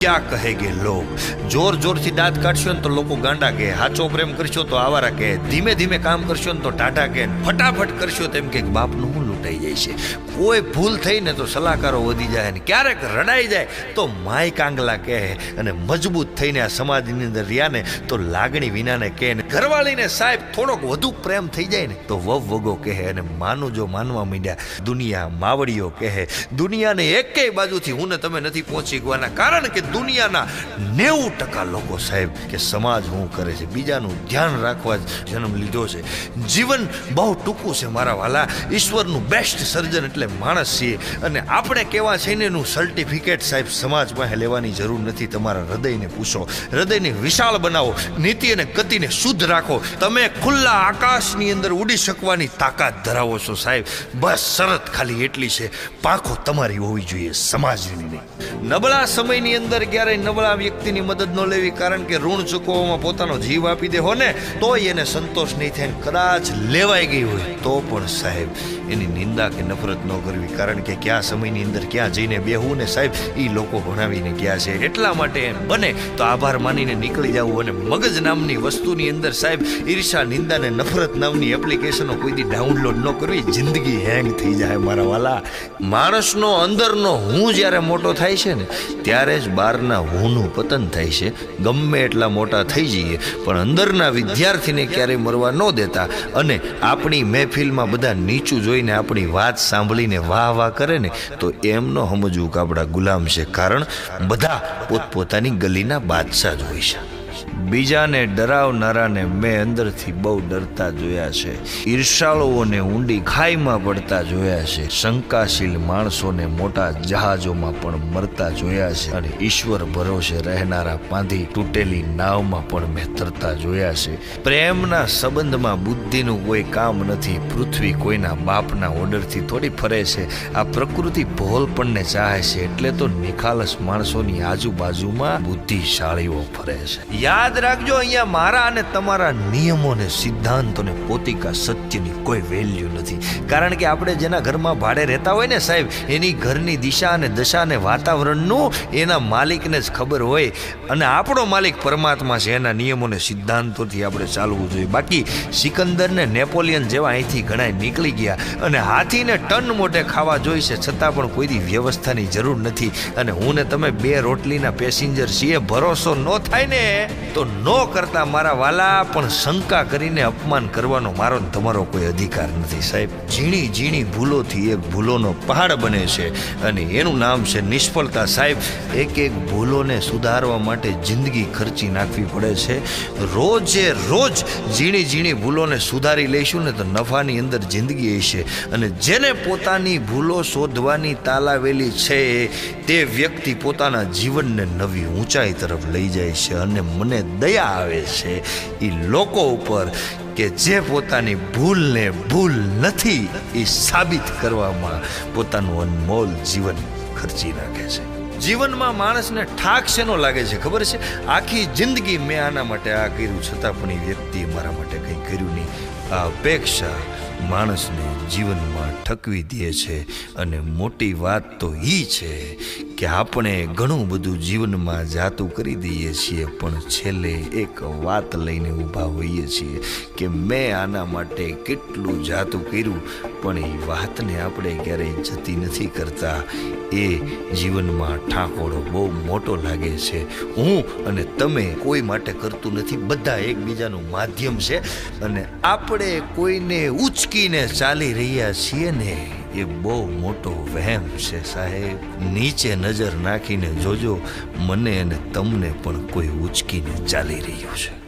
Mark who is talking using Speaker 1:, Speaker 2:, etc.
Speaker 1: क्या कहेंगे लोग? जोर जोर થી દાંત કાઢશો ને તો લોકો ગાંડા કહે, હાચો પ્રેમ કરશો તો આવારા કહે, ધીમે ધીમે કામ કરશો ને તો ટાટા કહે, ફટાફટ કરશો તેમ કે બાપનું હું લૂંટાઈ જાય છે. કોઈ ભૂલ થઈ ને તો સલાહકારો વધી જાય ને ક્યારેક રડાઈ જાય તો માય કાંગલા કહે, અને મજબૂત થઈને આ સમાજની અંદર રહ્યા ને તો લાગણી વિનાને કહે ને ઘરવાળીને સાહેબ થોડોક વધુ પ્રેમ થઈ જાય ને તો વગો કહે, અને માનું જો માનવા માંડ્યા દુનિયા માવડીઓ કહે. દુનિયાને એકેય બાજુથી હું ને તમે નથી પહોંચી ગવાના, કારણ કે દુનિયાના 90% લોકો સાહેબ કે સમાજ શું કરે છે, બીજાનું ધ્યાન રાખવા જ જન્મ લીધો છે. જીવન બહુ ટૂંકું છે મારા વાલા. ઈશ્વરનું બેસ્ટ સર્જન એટલે માણસ છીએ, અને આપણે કેવા છે ને એનું સર્ટિફિકેટ સાહેબ સમાજ પાસે લેવાની જરૂર નથી. તમારા હૃદયને પૂછો, હૃદયને વિશાળ બનાવો, નીતિ અને ગતિને શુદ્ધ રાખો. તમે ખુલ્લા આકાશની અંદર ઉડી શકવાની તાકાત ધરાવો છો સાહેબ. બસ શરત ખાલી એટલી છે, પાંખો તમારી હોવી જોઈએ, સમાજની નહીં. નબળા સમયની અંદર ક્યારેય નબળા વ્યક્તિની મદદ ન લેવી, કારણ કે ઋણ ચૂકવવામાં પોતાનો જીવ આપી દે હો ને તોય એને સંતોષ નહીં થાય. કદાચ લેવાઈ ગઈ હોય તો પણ સાહેબ એની નિંદા કે નફરત ન કરવી, કારણ કે કયા સમયની અંદર ક્યાં જઈને બેહવું ને સાહેબ એ લોકો ભણાવીને ગયા છે. એટલા માટે બને તો આભાર માનીને નીકળી જવું, અને મગજ નામની વસ્તુની અંદર સાહેબ ઈર્ષા, નિંદા ને નફરત નામની એપ્લિકેશનો કોઈથી ડાઉનલોડ ન કરવી. જિંદગી હેંગ થઈ જાય મારા વાલા. માણસનો અંદરનો હું જ્યારે મોટો થાય છે ને ત્યારે જ બહારના હુંનું પતન થાય છે. ગમે એટલા મોટા થઈ જઈએ પણ અંદરના વિદ્યાર્થીને ક્યારેય મરવા ન દેતા, અને આપણી મહેફિલમાં બધા નીચું જોઈને આપણી વાત સાંભળીને વાહ વાહ કરે ને તો એમ ન સમજવું કે આપણા ગુલામ છે, કારણ બધા પોતપોતાની ગલીના બાદશાહ જ હોય છે. બીજાને ડરાવનારાને મેં અંદરથી બહુ ડરતા જોયા છે. ઈર્ષાળુઓને ઊંડી ખાઈમાં પડતા જોયા છે. શંકાશીલ માણસોને મોટા જહાજોમાં પણ મરતા જોયા છે, અને ઈશ્વર ભરોસે રહેનારા પાંધી તૂટેલી નાવમાં પણ મેં તરતા જોયા છે. પ્રેમના સંબંધમાં બુદ્ધિનું કોઈ કામ નથી. પૃથ્વી કોઈના બાપના ઓર્ડરથી થોડી ફરે છે. આ પ્રકૃતિ ભોલપણને ચાહે છે, એટલે તો નિખાલસ માણસોની આજુબાજુમાં બુદ્ધિશાળીઓ ફરે છે. યાદ રાખજો, અહીંયા મારા અને તમારા નિયમોને, સિદ્ધાંતોને, પોતિકા સત્યની કોઈ વેલ્યુ નથી, કારણ કે આપણે જેના ઘરમાં ભાડે રહેતા હોય ને સાહેબ એની ઘરની દિશા અને દશા અને વાતાવરણનું એના માલિકને જ ખબર હોય, અને આપણો માલિક પરમાત્મા છે. એના નિયમોને સિદ્ધાંતોથી આપણે ચાલવું જોઈએ. બાકી સિકંદર ને નેપોલિયન જેવા અહીંથી ઘણા નીકળી ગયા, અને હાથીને ટન મોઢે ખાવા જોઈશે છતાં પણ કોઈ વ્યવસ્થાની જરૂર નથી. અને હું ને તમે 2 રોટલીના પેસેન્જર છીએ. ભરોસો ન થાય ને તો નો કરતા મારા વાલા, પણ શંકા કરીને અપમાન કરવાનો મારો ને તમારો કોઈ અધિકાર નથી સાહેબ. ઝીણી ઝીણી ભૂલોથી એક ભૂલોનો પહાડ બને છે, અને એનું નામ છે નિષ્ફળતા સાહેબ. એક એક ભૂલોને સુધારવા માટે જિંદગી ખર્ચી નાખવી પડે છે. રોજે રોજ ઝીણી ઝીણી ભૂલોને સુધારી લઈશું ને તો નફાની અંદર જિંદગી હશે. અને જેને પોતાની ભૂલો શોધવાની તાલાવેલી છે તે વ્યક્તિ પોતાના જીવનને નવી ઊંચાઈ તરફ લઈ જાય છે. અને મને દયા આવે છે એ લોકો ઉપર કે જે પોતાની ભૂલને ભૂલ નથી એ સાબિત કરવામાં પોતાનું અનમોલ જીવન ખર્ચી નાખે છે. જીવનમાં માણસને ઠાક શેનો લાગે છે ખબર છે? આખી જિંદગી મેં આના માટે આ કર્યું છતાં પણ એ વ્યક્તિએ મારા માટે કંઈ કર્યું નહીં. આ અપેક્ષા માણસને જીવનમાં ઠકવી દે છે. અને મોટી વાત તો એ છે કે આપણે ઘણું બધું જીવનમાં જાતું કરી દઈએ છીએ, પણ છેલ્લે એક વાત લઈને ઊભા હોઈએ છીએ કે મેં આના માટે કેટલું જાતું કર્યું, પણ એ વાતને આપણે ક્યારેય જતી નથી કરતા. એ જીવનમાં ઠાકોડો બહુ મોટો લાગે છે. હું અને તમે કોઈ માટે કરતું નથી, બધા એકબીજાનું માધ્યમ છે. અને આપણે કોઈને ઉચકીને ચાલી રહ્યા છીએ ને એ બહુ મોટો વહેમ છે સાહેબ. નીચે નજર નાખીને જોજો, મને અને તમને પણ કોઈ ઉચકીને ચાલી રહ્યું છે.